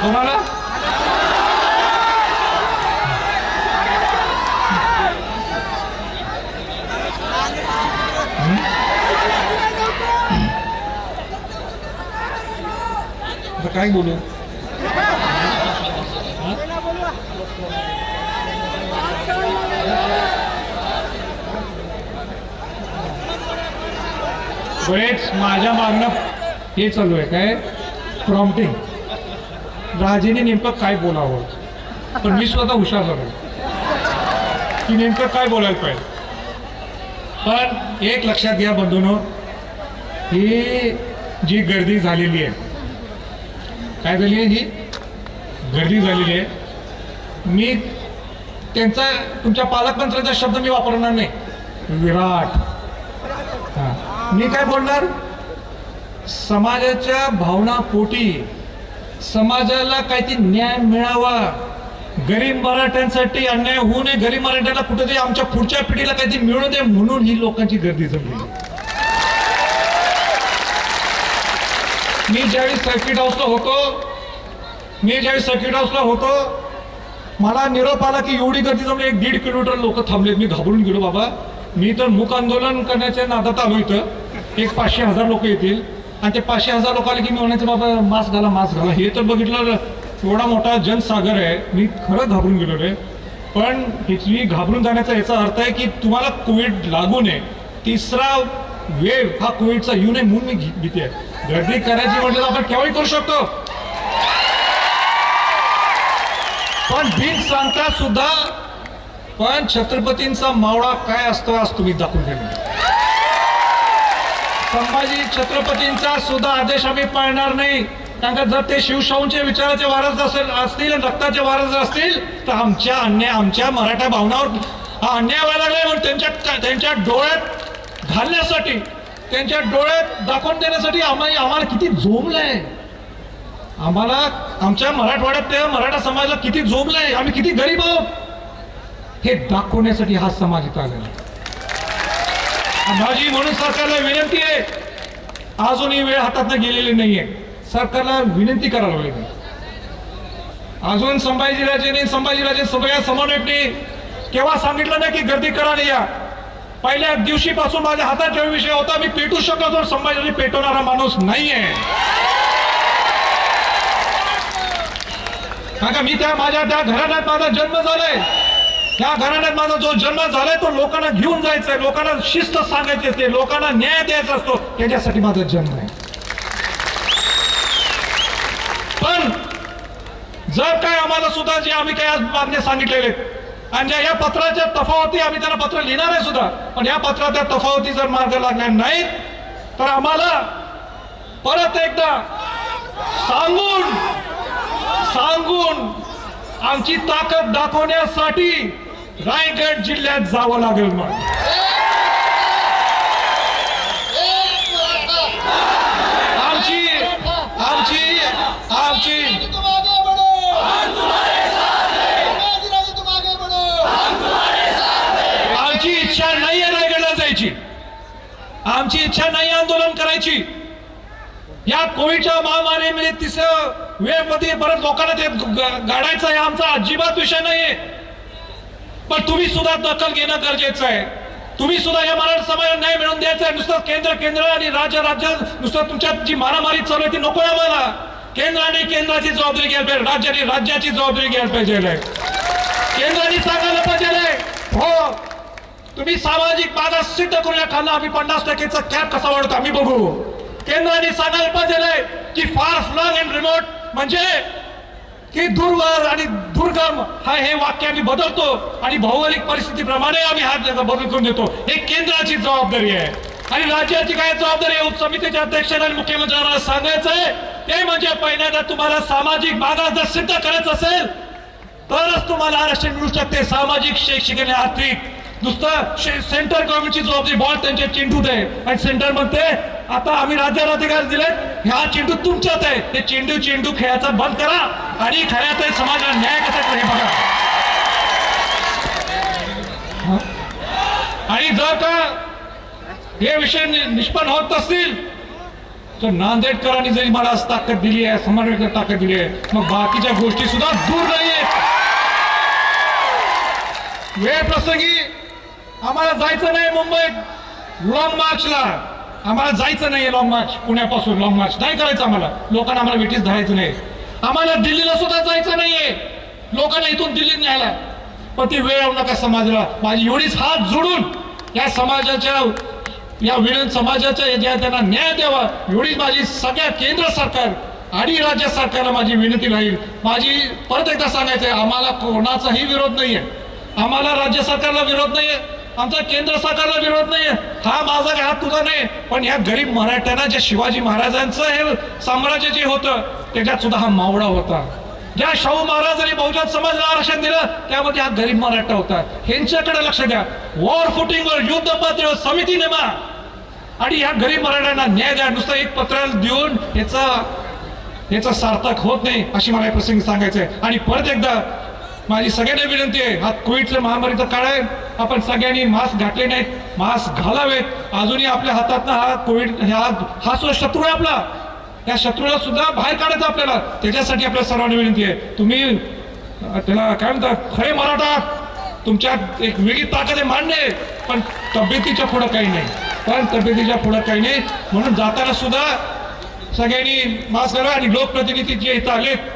कोणाला काय बोलू, बरेच माझ्या मागणं हे चालू आहे काय प्रॉम्प्टिंग, राजेने नेमकं काय बोलावं. पण मी स्वतः हुशार झालो की नेमकं काय बोलायला पाहिजे. पण एक लक्षात घ्या बंधूंनो, ही जी गर्दी झालेली आहे, काय झाली आहे, ही गर्दी झालेली आहे. मी त्यांचा, तुमच्या पालकमंत्र्यांचा शब्द मी वापरणार नाही, विराट. मी काय बोलणार, समाजाच्या भावनापोटी समाजाला काहीतरी न्याय मिळावा, गरीब मराठ्यांसाठी अन्याय होऊ नये, गरीब मराठ्यांना कुठेतरी आमच्या पुढच्या पिढीला काहीतरी मिळू दे म्हणून ही लोकांची गर्दी जमली. मी ज्यावेळी सर्किट हाऊसला होतो, मला निरोप आला की एवढी गर्दी जमली, 1-1.5 किलोमीटर लोक थांबलेत. मी घाबरून गेलो. बाबा, मी तर मूक आंदोलन करण्याच्या नादात आलो इथं. 500,000 लोक येतील आणि ते 500,000 लोक आले की मी म्हणायचं बाबा मास्क घाला. हे तर बघितलं एवढा मोठा जनसागर आहे, मी खरं घाबरून गेलो रे. पण इथली घाबरून जाण्याचा याचा अर्थ आहे की तुम्हाला कोविड लागू नये, तिसरा वेव हा कोविडचा येऊ नये म्हणून मी भीती आहे. गर्दी करायची म्हटलं आपण केव्हाही करू शकतो, पण बिन सांगता सुद्धा पण छत्रपतींचा मावळा काय असतो आज तुम्ही दाखवून दिला. संभाजी छत्रपतींचा सुद्धा आदेश आम्ही पाळणार नाही. कारण जर ते शिवशाहूंचे विचाराचे वारस असतील आणि रक्ताचे वारस असतील तर आमच्या मराठा भावनावर हा अन्याय व्हायला लागलाय. म्हणून त्यांच्या डोळ्यात घालण्यासाठी, त्यांच्या डोळ्यात दाखवून देण्यासाठी आम्हाला किती झोंबलंय, आम्हाला आमच्या मराठवाड्यात त्या मराठा समाजाला किती झोंबलंय, आम्ही किती गरीब आहोत हे दाखवण्यासाठी हा समाज इथं आलेला. माझी म्हणून सरकारला विनंती आहे, अजूनही वेळ हातातनं गेलेली नाहीये, सरकारला विनंती करायला पाहिजे. अजून संभाजीराजे सगळ्या समन्वयकने केव्हा सांगितलं नाही की गर्दी करा नाही या. पहिल्या दिवशीपासून माझ्या हातात जेव्हा विषय होता मी पेटू शकलो, तर संभाजीराजे पेटवणारा माणूस नाहीये. कारण मी माझ्या घराण्यात माझा जन्म झालाय, त्या घराण्यात माझा जो जन्म झालाय तो लोकांना घेऊन जायचंय, लोकांना शिस्त सांगायची असते, लोकांना न्याय द्यायचा असतो, त्याच्यासाठी माझा जन्म आहे. पण जर काय आम्हाला सुद्धा जे आम्ही काय आज मागणे सांगितलेले आणि या पत्राच्या तफावती आम्ही त्यांना पत्र लिहिणार आहे सुद्धा, पण या पत्राच्या तफावती जर मार्ग लागल्या नाहीत तर आम्हाला परत एकदा सांगून आमची ताकद दाखवण्यासाठी रायगड जिल्ह्यात जावं लागेल. मग आमची इच्छा नाही आहे रायगडला जायची, आमची इच्छा नाही आंदोलन करायची. या कोविडच्या महामारीमध्ये तिसऱ्या वेळेमध्ये परत लोकांना ते गाडायचं आहे आमचा अजिबात विषय नाहीये. पण तुम्ही सुद्धा दखल घेणं गरजेचं आहे. तुम्ही सुद्धा या मराठा समाजाला न्याय मिळवून द्यायचा आहे. नुसतं केंद्र आणि राज्य नुसतं तुमच्यात जी मारामारी चालू आहे ती नको आहे आम्हाला. केंद्राने केंद्राची जबाबदारी घ्यायला पाहिजे, राज्याने राज्याची जबाबदारी घ्यायला पाहिजे. केंद्राने सांगायला पाहिजे हो तुम्ही सामाजिक मागास सिद्ध करूया, आम्ही 50% कॅप कसा वाढवतो आम्ही बघू. केंद्राने सांगायला पाहिजे की फार फ्लंग अँड रिमोट म्हणजे की दूरवर आणि दुर्गम हे वाक्य आम्ही बदलतो आणि भौगोलिक परिस्थितीप्रमाणे आम्ही हात बदलून देतो. हे केंद्राची जबाबदारी आहे आणि राज्याची काय जबाबदारी आहे. उपसमितीच्या अध्यक्षांना आणि मुख्यमंत्र्यांना सांगायचं आहे ते म्हणजे पहिल्यांदा तुम्हाला सामाजिक मागास जर सिद्ध करायचं असेल तरच तुम्हाला आरक्षण मिळू शकते, सामाजिक, शैक्षणिक आणि आर्थिक. नुसतं सेंट्रल गव्हर्नमेंटची जबाबदारी बॉल त्यांच्या चेंडूत आहे आणि सेंटर म्हणते आता आम्ही राज्याला अधिकार दिले, ह्या चेंडू तुमच्यात आहे, ते चेंडू खेळायचा बंद करा आणि खऱ्या समाजाला न्याय कसा हे बघा. आणि जर का हे विषय निष्पन्न होत असतील तर नांदेडकरांनी जरी मला आज ताकद दिली आहे, समन्वयक ताकद दिली आहे, मग बाकीच्या गोष्टी सुद्धा दूर नाही आहेत. वेळ प्रसंगी आम्हाला जायचं नाही मुंबईत लॉंग मार्चला, आम्हाला जायचं नाहीये लॉंग मार्च, पुण्यापासून लॉंग मार्च नाही करायचं आम्हाला, लोकांना आम्हाला वेटीस धरायचं नाही. आम्हाला दिल्लीला सुद्धा जायचं नाहीये, लोकांना इथून दिल्लीत न्यायला. पण ती वेळ येऊ नका समाजाला. माझी एवढीच हात जोडून या समाजाच्या ज्या त्यांना न्याय द्यावा एवढीच माझी सगळ्या केंद्र सरकार आणि राज्य सरकारला माझी विनंती राहील. माझी परत एकदा सांगायचं आहे, आम्हाला कोणाचाही विरोध नाहीये, आम्हाला राज्य सरकारला विरोध नाहीये, आमचा केंद्र सरकारला विरोध नाहीये, हा माझा काय, हा तुझा नाही, पण या गरीब मराठ्यांना जे शिवाजी महाराजांचं हे साम्राज्य जे होतं त्याच्यात सुद्धा हा मावळा होता. ज्या शाहू महाराजांनी बहुजन समाजाला आरक्षण दिलं त्यामध्ये हा गरीब मराठा होता. ह्यांच्याकडे लक्ष द्या. वॉर फुटिंगवर युद्ध पातळीवर समिती नेमा आणि ह्या गरीब मराठ्यांना न्याय द्या. नुसतं एक पत्र देऊन याचा सार्थक होत नाही अशी मला या प्रसंगी सांगायचं आहे. आणि परत एकदा माझी सगळ्यांना विनंती आहे, हा कोविडच्या महामारीचा काळ आहे, आपण सगळ्यांनी मास्क घातले नाहीत, मास्क घालावेत. अजूनही आपल्या हातातनं हा कोविड हा सुद्धा शत्रू आहे आपला, त्या शत्रूला सुद्धा बाहेर काढायचं आपल्याला. त्याच्यासाठी आपल्या सर्वांना विनंती आहे, तुम्ही त्याला काय म्हणतात, खरे मराठा, तुमच्यात एक वेगळी ताकद आहे मान्य आहे, पण तब्येतीच्या पुढं काही नाही, म्हणून जाताना सुद्धा सगळ्यांनी मास्क घाला. आणि लोकप्रतिनिधी जे इथं आलेत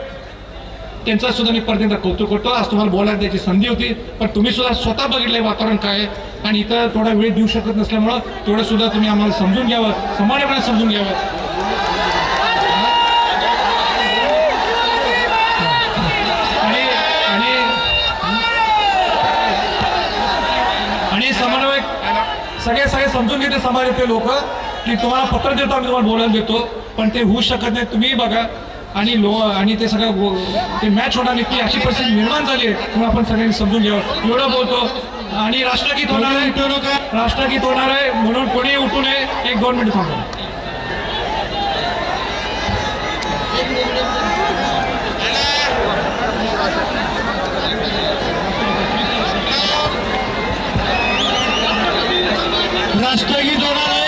त्यांचा सुद्धा मी परत कौतुक करतो. आज तुम्हाला बोलायला द्यायची संधी होती, पण तुम्ही सुद्धा स्वतः बघितलंय वातावरण काय आहे आणि इथं थोडा वेळ देऊ शकत नसल्यामुळं तेवढं सुद्धा तुम्ही आम्हाला समजून घ्यावं, समानपणे समजून घ्यावं. आणि समन्वयक सगळे समजून घेते समाजातले लोक की तुम्हाला पत्र देतो, आम्ही तुम्हाला बोलायला देतो, पण ते होऊ शकत नाही. तुम्ही बघा आणि ते सगळं ते मॅच होणार नाही, ती अशी परिस्थिती निर्माण झाली आहे. म्हणून आपण सगळ्यांनी समजून घ्यावं, एवढं बोलतो. आणि राष्ट्रगीत होणार आहे, म्हणून कोणी उठू नये. 1-2 मिनिट थांबा. राष्ट्रगीत होणार आहे.